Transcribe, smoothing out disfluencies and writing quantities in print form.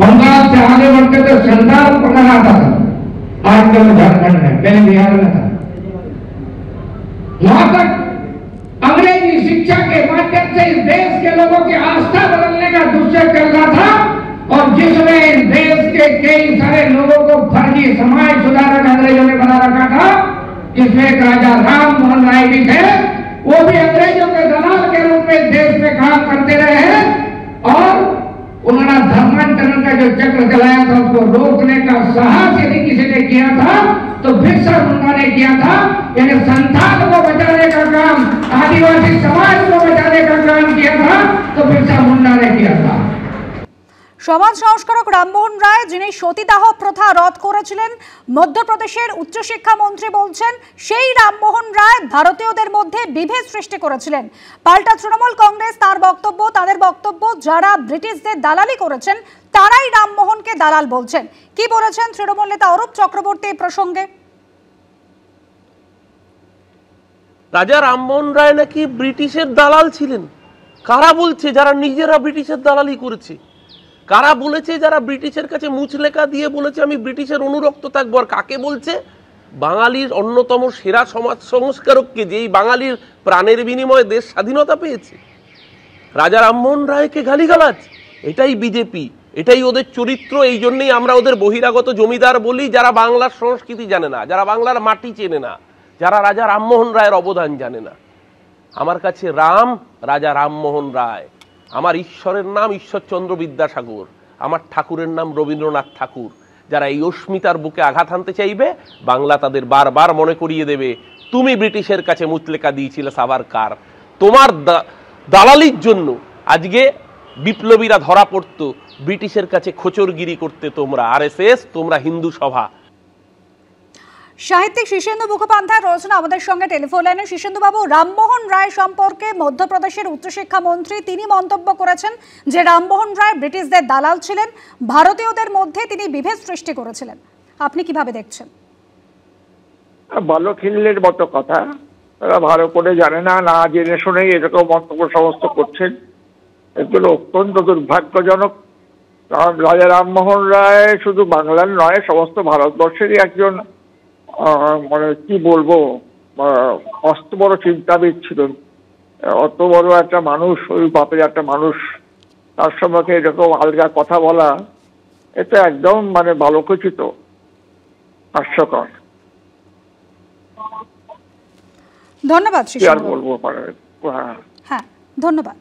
बंगाल से आगे बढ़ते तो संताल पकड़ आता था, आज कल झारखंड में, पहले बिहार में था। वहां तक अंग्रेजी शिक्षा के माध्यम से इस देश के लोगों की आस्था बदलने का दुष्चर चल रहा था, और जिसमें इस देश के कई सारे लोगों को फर्जी समाज सुधारक अंग्रेजों ने बना रखा था। इसमें एक राजा राम मोहन राय भी थे, वो भी अंग्रेजों के दलाल के रूप में देश में काम करते रहे हैं, और उन्होंने धर्मांतरण का जो चक्र चलाया था उसको रोकने का साहस यदि किसी ने किया था तो बिरसा मुंडा ने किया था। यानी संथाल को बचाने का काम, आदिवासी समाज को बचाने का काम किया था तो बिरसा मुंडा ने किया था। সমাজ সংস্কারক রামমোহন রায়, যিনি সতীদাহ প্রথা রদ করেছিলেন, মধ্যপ্রদেশের উচ্চশিক্ষা মন্ত্রী বলছেন সেই রামমোহন রায় ভারতীয়দের মধ্যে বিভেদ সৃষ্টি করেছিলেন। পাল্টা তৃণমূল কংগ্রেস তাদের বক্তব্য যারা ব্রিটিশদের দালালি করেছেন তারাই রামমোহনকে দালাল বলছেন। কি বলেছেন তৃণমূল নেতা অরূপ চক্রবর্তী এই প্রসঙ্গে? রাজা রামমোহন রায় নাকি ব্রিটিশের দালাল ছিলেন। কারা বলছে? যারা নিজেরা ব্রিটিশের দালালি করেছে। কারা বলেছে? যারা ব্রিটিশের কাছে মুচলেখা দিয়ে বলেছে আমি ব্রিটিশের অনুরক্ত থাকবো। আর কাকে বলছে? বাঙালির অন্যতম সেরা সমাজ সংস্কারককে, যেই বাঙালির প্রাণের বিনিময়ে দেশ স্বাধীনতা পেয়েছে, রাজা রামমোহন রায়কে গালিগালাজ। এটাই বিজেপি, এটাই ওদের চরিত্র। এই জন্যই আমরা ওদের বহিরাগত জমিদার বলি, যারা বাংলার সংস্কৃতি জানে না, যারা বাংলার মাটি চেনে না, যারা রাজা রামমোহন রায়ের অবদান জানে না। আমার কাছে রাম রাজা রামমোহন রায়, আমার ঈশ্বরের নাম ঈশ্বরচন্দ্র বিদ্যাসাগর, আমার ঠাকুরের নাম রবীন্দ্রনাথ ঠাকুর। যারা এই অস্মিতার বুকে আঘাত হানতে চাইবে, বাংলা তাদের বারবার মনে করিয়ে দেবে তুমি ব্রিটিশের কাছে মুচলেখা দিয়েছিলে সাভারকার। তোমার দালালির জন্য আজকে বিপ্লবীরা ধরা পড়তো, ব্রিটিশের কাছে খোচরগিরি করতে তোমরা আরএসএস, তোমরা হিন্দু সভা। সাহিত্যিক শীর্ষেন্দু মুখোপাধ্যায় রয়েছেন আমাদের সঙ্গে টেলিফোন লাইনে। শীর্ষেন্দু বাবু, রামমোহন রায় সম্পর্কে মধ্যপ্রদেশের উচ্চশিক্ষা মন্ত্রী তিনি মন্তব্য করেছেন যে রামমোহন রায় ব্রিটিশদের দালাল ছিলেন, ভারতীয়দের মধ্যে তিনি বিভেদ সৃষ্টি করেছিলেন। আপনি কিভাবে দেখছেন? ভালো খিল্লির মতো কথা, তারা ভালো করে জানে না, না জেনে শুনেই এরকম মন্তব্য সমস্ত করছেন। এগুলো অত্যন্ত দুর্ভাগ্যজনক। কারণ রাজা রামমোহন রায় শুধু বাংলার নয়, সমস্ত ভারতবর্ষেরই একজন মানে কি বলবো, অত বড় চিন্তাবিদ ছিলেন। অত বড় একটা মানুষ, ওই বাপের একটা মানুষ, তার সম্পর্কে এরকম আলগা কথা বলা, এটা একদম মানে ভালোকচিত, হাস্যকর। ধন্যবাদ। কি আর বলবো? হ্যাঁ, ধন্যবাদ।